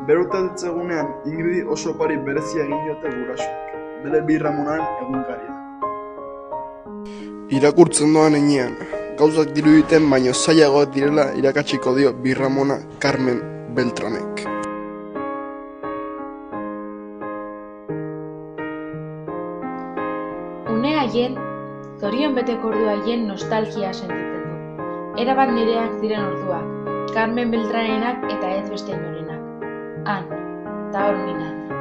Berautatzegunean Ingridi oso opari berezia egin diote gurasoek, bere Bi Ramonaren egunkaria. Irakurtzen doan heinean, gauzak diruditen baino zailagoak direla irakatsiko dio Bi Ramona Carmen Beltranek. Une haien, zorion beteko ordua haien nostalgia sentitzen du. Erabat nireak ziren orduak, Carmen Beltranenak eta ez beste inorenak. Han, ta hor minan.